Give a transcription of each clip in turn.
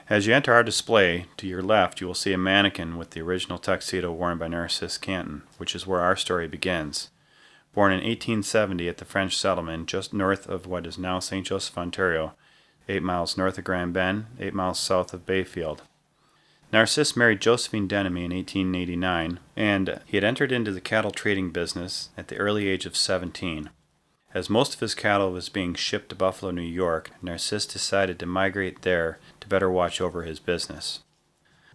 As you enter our display, to your left you will see a mannequin with the original tuxedo worn by Narcisse Cantin, which is where our story begins. Born in 1870 at the French settlement just north of what is now St. Joseph, Ontario, 8 miles north of Grand Bend, 8 miles south of Bayfield. Narcisse married Josephine Denemy in 1889, and he had entered into the cattle trading business at the early age of 17. As most of his cattle was being shipped to Buffalo, New York, Narcisse decided to migrate there to better watch over his business.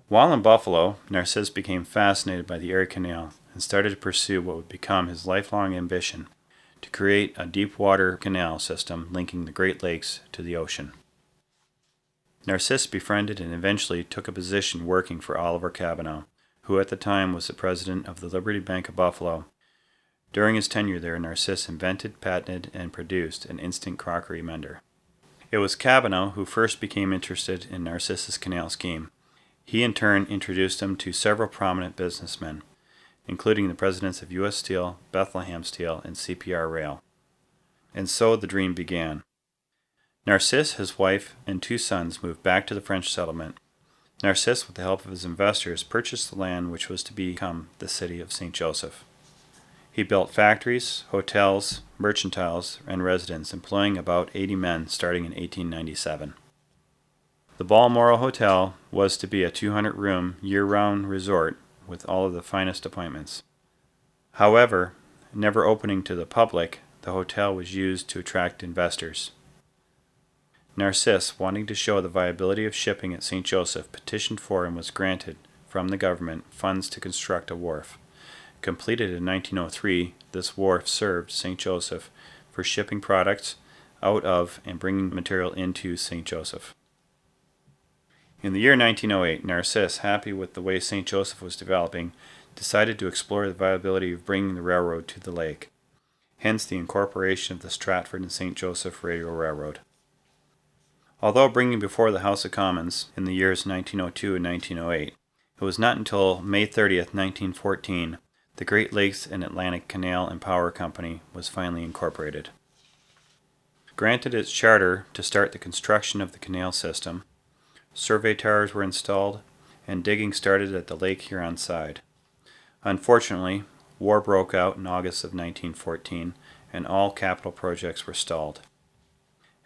While in Buffalo, Narcisse became fascinated by the Erie Canal and started to pursue what would become his lifelong ambition, to create a deep-water canal system linking the Great Lakes to the ocean. Narcisse befriended and eventually took a position working for Oliver Cavanaugh, who at the time was the president of the Liberty Bank of Buffalo. During his tenure there, Narcisse invented, patented, and produced an instant crockery mender. It was Cavanaugh who first became interested in Narcisse's canal scheme. He in turn introduced him to several prominent businessmen, including the presidents of U.S. Steel, Bethlehem Steel, and CPR Rail. And so the dream began. Narcisse, his wife, and 2 sons moved back to the French settlement. Narcisse, with the help of his investors, purchased the land which was to become the city of St. Joseph. He built factories, hotels, mercantiles, and residences, employing about 80 men starting in 1897. The Balmoral Hotel was to be a 200-room, year-round resort with all of the finest appointments. However, never opening to the public, the hotel was used to attract investors. Narcisse, wanting to show the viability of shipping at St. Joseph, petitioned for and was granted from the government funds to construct a wharf. Completed in 1903, this wharf served St. Joseph for shipping products out of and bringing material into St. Joseph. In the year 1908, Narcisse, happy with the way St. Joseph was developing, decided to explore the viability of bringing the railroad to the lake, hence the incorporation of the Stratford and St. Joseph Radial Railroad. Although bringing before the House of Commons in the years 1902 and 1908, it was not until May 30th, 1914, the Great Lakes and Atlantic Canal and Power Company was finally incorporated. Granted its charter to start the construction of the canal system, survey towers were installed, and digging started at the Lake Huron side. Unfortunately, war broke out in August of 1914, and all capital projects were stalled.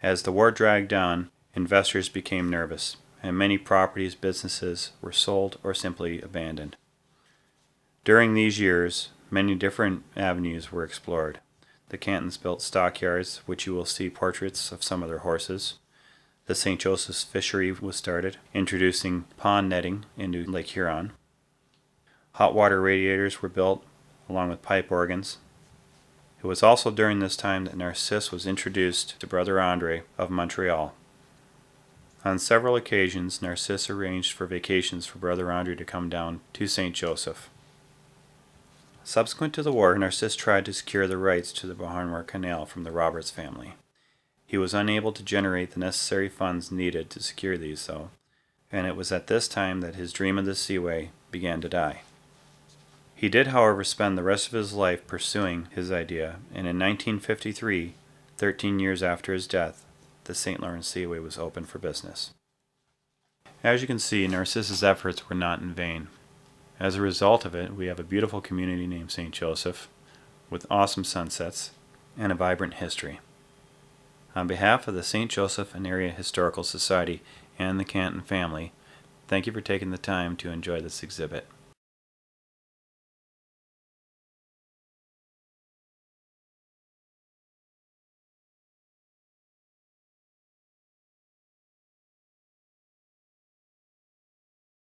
As the war dragged on, investors became nervous, and many properties, businesses were sold or simply abandoned. During these years, many different avenues were explored. The Cantins built stockyards, which you will see portraits of some of their horses. The St. Joseph's fishery was started, introducing pond netting into Lake Huron. Hot water radiators were built, along with pipe organs. It was also during this time that Narcisse was introduced to Brother Andre of Montreal. On several occasions, Narcisse arranged for vacations for Brother Andre to come down to St. Joseph. Subsequent to the war, Narcisse tried to secure the rights to the Beauharnois Canal from the Roberts family. He was unable to generate the necessary funds needed to secure these, though, and it was at this time that his dream of the Seaway began to die. He did, however, spend the rest of his life pursuing his idea, and in 1953, 13 years after his death, the St. Lawrence Seaway was open for business. As you can see, Narcisse's efforts were not in vain. As a result of it, we have a beautiful community named St. Joseph, with awesome sunsets and a vibrant history. On behalf of the St. Joseph and Area Historical Society and the Cantin family, thank you for taking the time to enjoy this exhibit.